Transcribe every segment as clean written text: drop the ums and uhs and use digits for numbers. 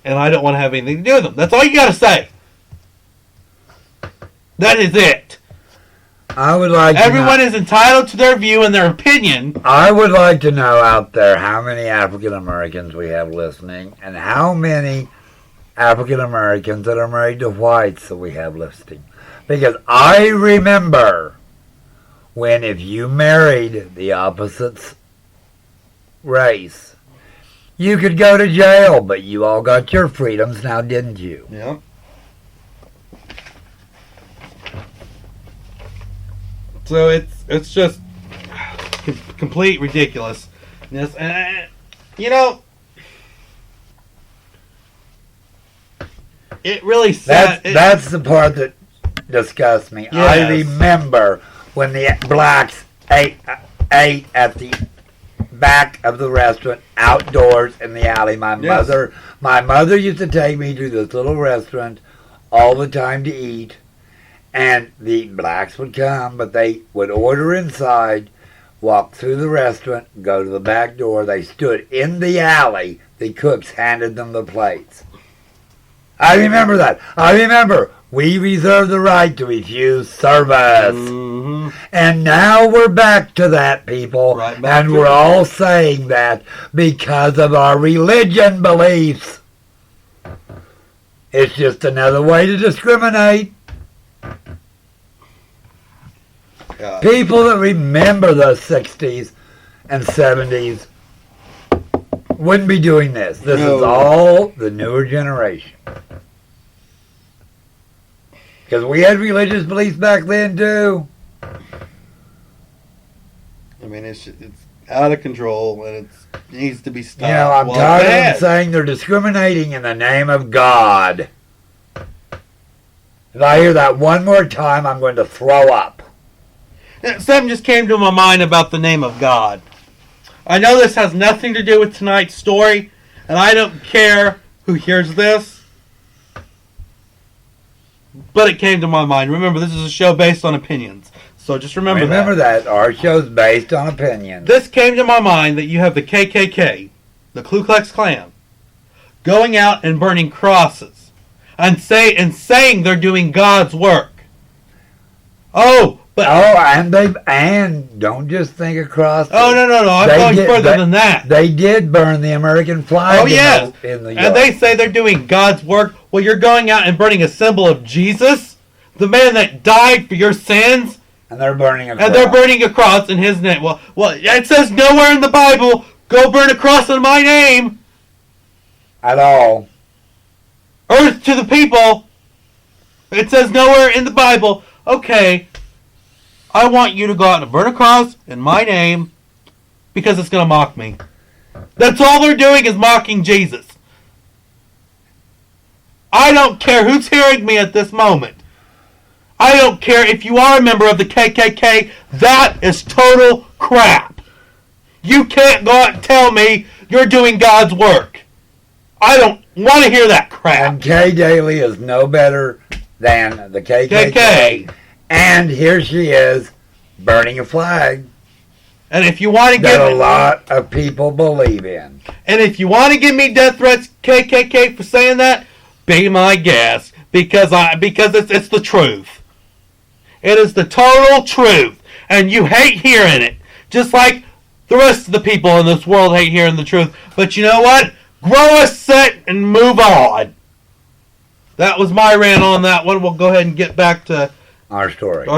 and I don't want to have anything to do with them. That's all you got to say. That is it. I would like Everyone is entitled to their view and their opinion. I would like to know out there how many African Americans we have listening and how many African Americans that are married to whites that we have listening. Because I remember when if you married the opposite race, you could go to jail, but you all got your freedoms now, didn't you? Yeah. So it's just complete ridiculousness, and it really sad. That's the part that disgusts me. Yes. I remember when the blacks ate at the back of the restaurant, outdoors in the alley. My mother used to take me to this little restaurant all the time to eat. And the blacks would come, but they would order inside, walk through the restaurant, go to the back door. They stood in the alley. The cooks handed them the plates. I remember that. I remember we reserved the right to refuse service. Mm-hmm. And now we're back to that, people. And we're all saying that because of our religion beliefs. It's just another way to discriminate. People that remember the 60s and 70s wouldn't be doing this. This is all the newer generation. Because we had religious beliefs back then, too. I mean, it's out of control, and it needs to be stopped. You know, I'm tired of them saying they're discriminating in the name of God. If I hear that one more time, I'm going to throw up. Something just came to my mind about the name of God. I know this has nothing to do with tonight's story, and I don't care who hears this, but it came to my mind. Remember, this is a show based on opinions, so just remember that. Remember that. Our show's based on opinions. This came to my mind that you have the KKK, the Ku Klux Klan, going out and burning crosses and saying they're doing God's work. And don't just think of crosses. Oh, no. I'm going further than that. They did burn the American flag. Oh, yes. In the and they say they're doing God's work. Well, you're going out and burning a symbol of Jesus, the man that died for your sins. And they're burning a cross. And they're burning a cross in his name. Well, it says nowhere in the Bible, go burn a cross in my name. At all. Earth to the people. It says nowhere in the Bible. Okay, I want you to go out and burn a cross in my name because it's going to mock me. That's all they're doing is mocking Jesus. I don't care who's hearing me at this moment. I don't care if you are a member of the KKK. That is total crap. You can't go out and tell me you're doing God's work. I don't want to hear that crap. And Kay Daly is no better than the KKK. And here she is, burning a flag. And if you want to that a lot of people believe in. And if you want to give me death threats, KKK, for saying that, be my guest. Because it's the truth. It is the total truth. And you hate hearing it. Just like the rest of the people in this world hate hearing the truth. But you know what? Grow a set and move on. That was my rant on that one. We'll go ahead and get back to our story.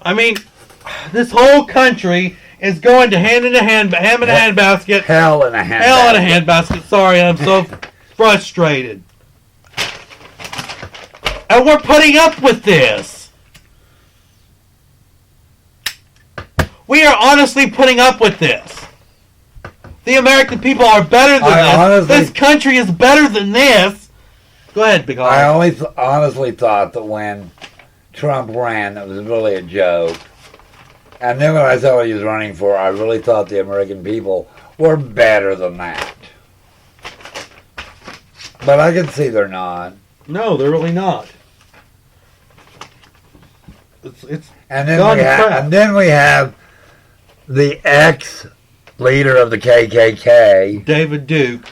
I mean, this whole country is going to hand in a handbasket. Hell in a handbasket. Sorry, I'm so frustrated. And we're putting up with this. We are honestly putting up with this. The American people are better than this. This country is better than this. Go ahead, Big I honestly thought that when Trump ran, it was really a joke. And then when I saw what he was running for, I really thought the American people were better than that. But I can see they're not. No, they're really not. And then we have the leader of the KKK, David Duke,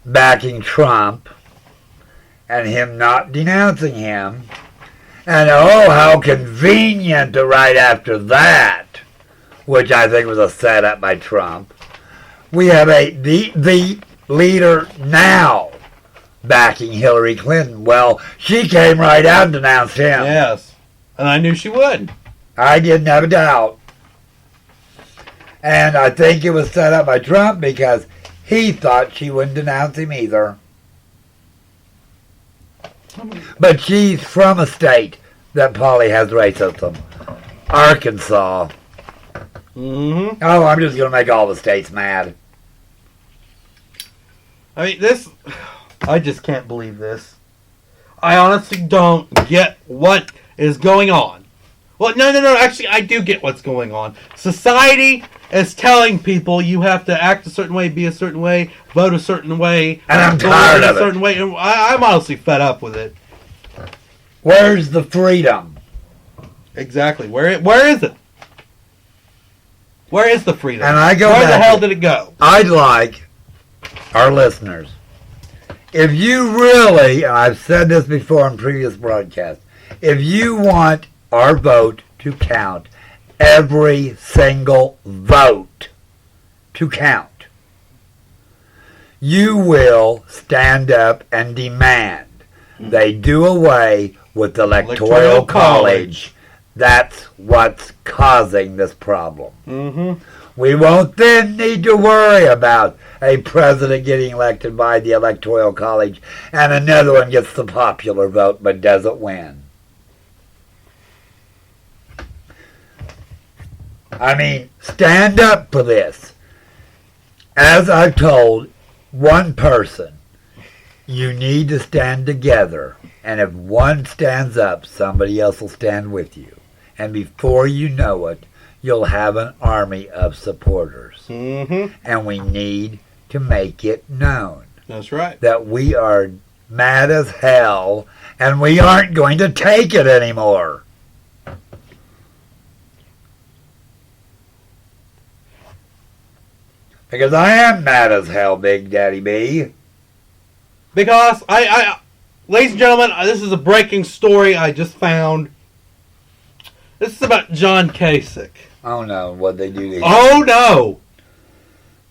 backing Trump, and him not denouncing him. And oh, how convenient to right after that, which I think was a setup by Trump, we have the leader now backing Hillary Clinton. Well, she came right out and denounced him. Yes. And I knew she would. I didn't have a doubt. And I think it was set up by Trump because he thought she wouldn't denounce him either. But she's from a state that probably has racism. Arkansas. Mm-hmm. Oh, I'm just going to make all the states mad. I mean, I just can't believe this. I honestly don't get what is going on. Well, no. Actually, I do get what's going on. Society is telling people you have to act a certain way, be a certain way, vote a certain way. And I'm tired of it. A certain way. And I'm honestly fed up with it. Where's the freedom? Exactly. Where is it? Where is the freedom? And I go Where back the hell did it go? I'd like our listeners, if you really, and I've said this before in previous broadcasts, if you want our vote to count, every single vote to count, you will stand up and demand they do away with the Electoral College. That's what's causing this problem. Mm-hmm. We won't then need to worry about a president getting elected by the Electoral College and another one gets the popular vote but doesn't win. I mean, stand up for this. As I've told one person, you need to stand together. And if one stands up, somebody else will stand with you. And before you know it, you'll have an army of supporters. Mm-hmm. And we need to make it known. That's right. That we are mad as hell and we aren't going to take it anymore. Because I am mad as hell, Big Daddy B. Because ladies and gentlemen, this is a breaking story I just found. This is about John Kasich. Oh no, what'd they do to him? Oh no!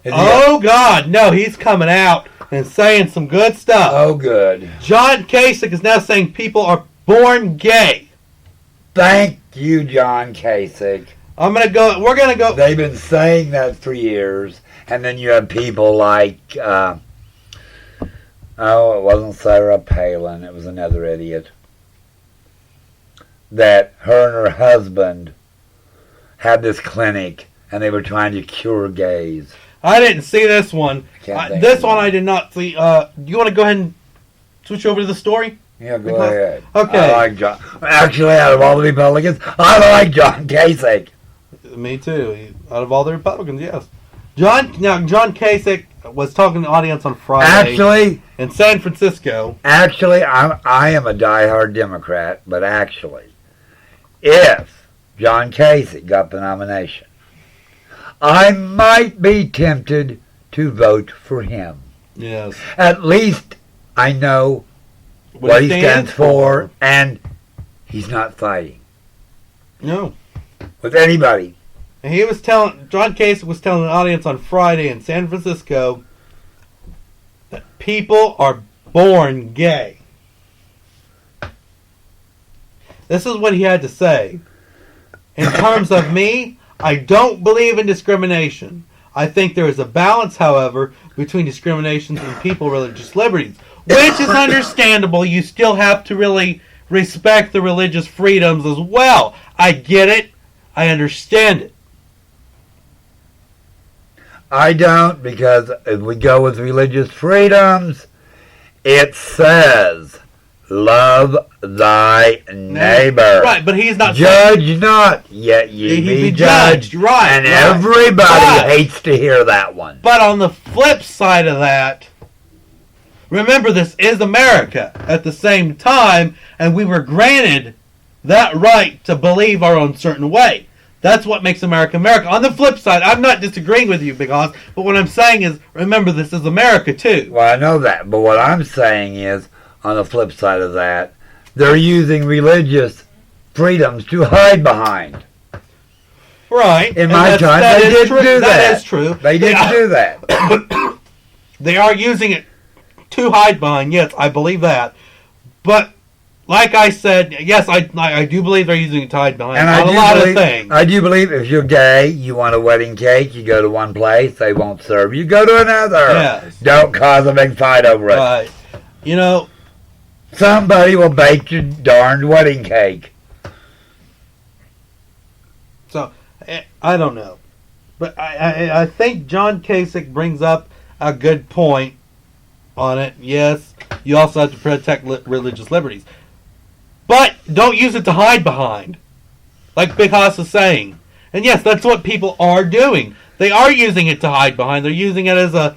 Oh God, no, he's coming out and saying some good stuff. Oh good. John Kasich is now saying people are born gay. Thank you, John Kasich. We're gonna go. They've been saying that for years. And then you have people like, it wasn't Sarah Palin, it was another idiot. That her and her husband had this clinic and they were trying to cure gays. I didn't see this one. This one I did not see. Do you want to go ahead and switch over to the story? Yeah, go ahead. Okay. I like John. Actually, out of all the Republicans, I like John Kasich. Me too. Out of all the Republicans, yes. John Kasich was talking to the audience on Friday. Actually, in San Francisco. Actually, I am a diehard Democrat, but actually, if John Kasich got the nomination, I might be tempted to vote for him. Yes. At least I know what he stands for, and he's not fighting. No. With anybody. And John Kasich was telling the audience on Friday in San Francisco that people are born gay. This is what he had to say. In terms of me, I don't believe in discrimination. I think there is a balance, however, between discrimination and people's religious liberties, which is understandable. You still have to really respect the religious freedoms as well. I get it. I understand it. I don't, because if we go with religious freedoms, it says, love thy neighbor. Right, but he's not judge not, yet ye be judged. Right, and right. Everybody hates to hear that one. But on the flip side of that, remember this is America at the same time, and we were granted that right to believe our own certain way. That's what makes America America. On the flip side, I'm not disagreeing with you, Big Oz, but what I'm saying is, remember, this is America, too. Well, I know that, but what I'm saying is, on the flip side of that, they're using religious freedoms to hide behind. Right. In my time, they didn't do that. That is true. They didn't do that. They are using it to hide behind, yes, I believe that. But, like I said, yes, I do believe they're using it to hide behind on a lot of things. I do believe if you're gay, you want a wedding cake, you go to one place, they won't serve you, go to another. Yes. Don't cause a big fight over it. Right. You know, somebody will bake your darned wedding cake. So, I don't know. But I think John Kasich brings up a good point on it. Yes, you also have to protect religious liberties. But don't use it to hide behind. Like Big Hoss is saying. And yes, that's what people are doing. They are using it to hide behind. They're using it as a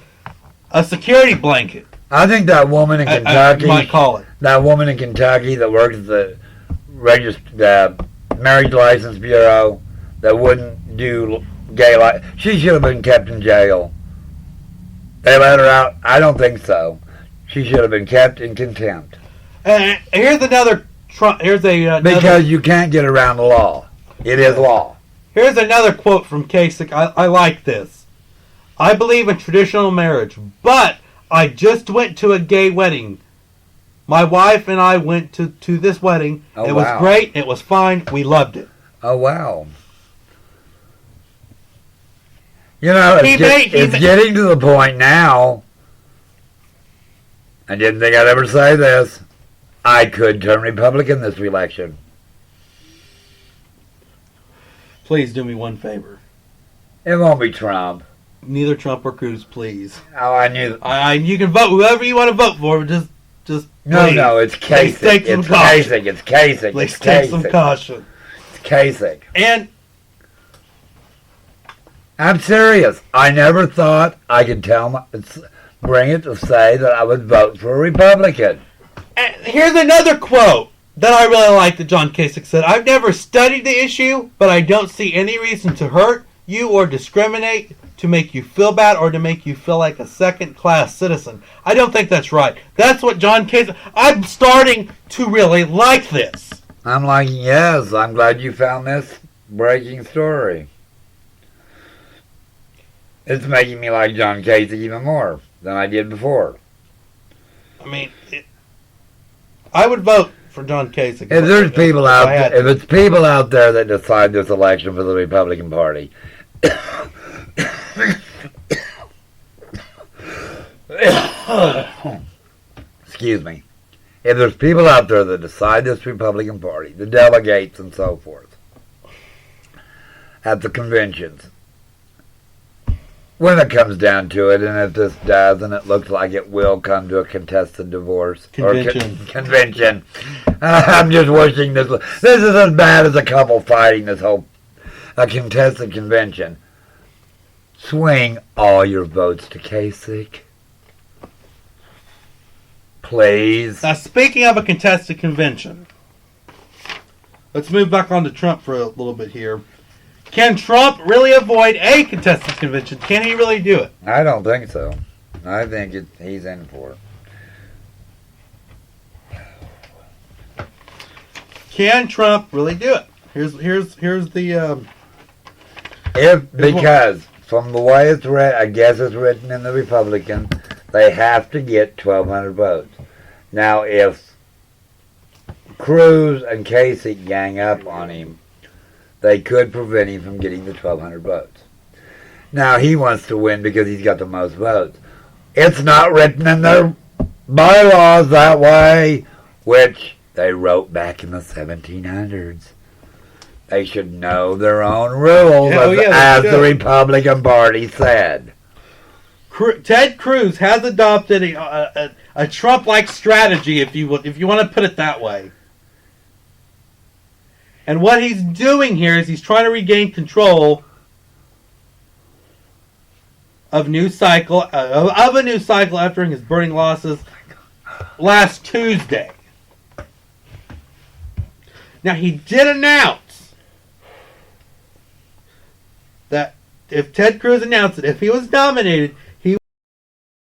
security blanket. I think that woman in Kentucky, you might call it. That woman in Kentucky that works at the Marriage License Bureau that wouldn't do gay life, she should have been kept in jail. They let her out? I don't think so. She should have been kept in contempt. Here's another Trump. Because you can't get around the law. It is law. Here's another quote from Kasich. I like this. I believe in traditional marriage, but I just went to a gay wedding. My wife and I went to this wedding. It was great. It was fine. We loved it. Oh, wow. You know, it's getting to the point now. I didn't think I'd ever say this. I could turn Republican this election. Please do me one favor. It won't be Trump. Neither Trump or Cruz, please. Oh, I knew. You can vote whoever you want to vote for. Just no. It's Kasich. It's Kasich. It's Kasich. Please take some caution. It's Kasich. And I'm serious. I never thought I could bring it to say that I would vote for a Republican. And here's another quote that I really like that John Kasich said. I've never studied the issue, but I don't see any reason to hurt you or discriminate to make you feel bad or to make you feel like a second-class citizen. I don't think that's right. That's what John Kasich... I'm starting to really like this. I'm like, yes, I'm glad you found this breaking story. It's making me like John Kasich even more than I did before. I mean, I would vote for John Kasich. If it's people out there that decide this election for the Republican Party, excuse me. If there's people out there that decide this Republican Party, the delegates and so forth, at the conventions, when it comes down to it, and if this does, and it looks like it will come to a contested divorce convention. I'm just wishing this is as bad as a couple fighting a contested convention. Swing all your votes to Kasich, please. Now, speaking of a contested convention, let's move back on to Trump for a little bit here. Can Trump really avoid a contested convention? Can he really do it? I don't think so. I think he's in for it. Can Trump really do it? Here's the. Because from the way it's read, I guess it's written in the Republican, they have to get 1,200 votes. Now, if Cruz and Kasich gang up on him, they could prevent him from getting the 1,200 votes. Now, he wants to win because he's got the most votes. It's not written in their bylaws that way, which they wrote back in the 1700s. They should know their own rules, as the Republican Party said. Ted Cruz has adopted a Trump-like strategy, if you want to put it that way. And what he's doing here is he's trying to regain control of a new cycle after his burning losses last Tuesday. Now, he did announce if Ted Cruz announced it, if he was nominated,